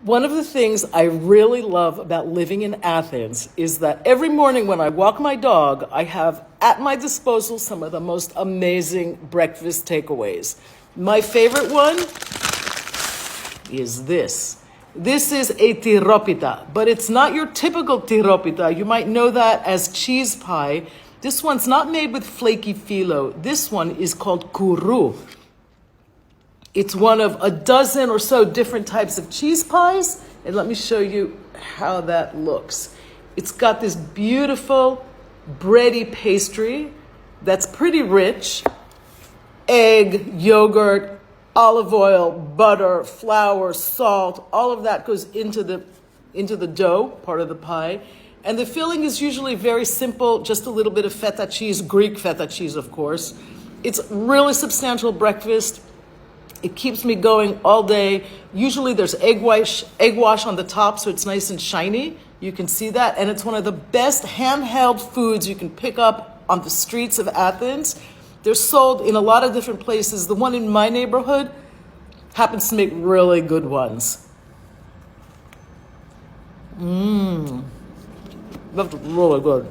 One of the things I really love about living in Athens is that every morning when I walk my dog, I have at my disposal some of the most amazing breakfast takeaways. My favorite one is this. This is a tiropita, but it's not your typical tiropita. You might know that as cheese pie. This one's not made with flaky phyllo. This one is called Kourou. It's one of a dozen or so different types of cheese pies. And let me show you how that looks. It's got this beautiful bready pastry that's pretty rich. Egg, yogurt, olive oil, butter, flour, salt, all of that goes into the dough, part of the pie. And the filling is usually very simple, just a little bit of feta cheese, Greek feta cheese, of course. It's really substantial breakfast. It keeps me going all day. Usually there's egg wash on the top, so it's nice and shiny. You can see that. And it's one of the best handheld foods you can pick up on the streets of Athens. They're sold in a lot of different places. The one in my neighborhood happens to make really good ones. That's really good.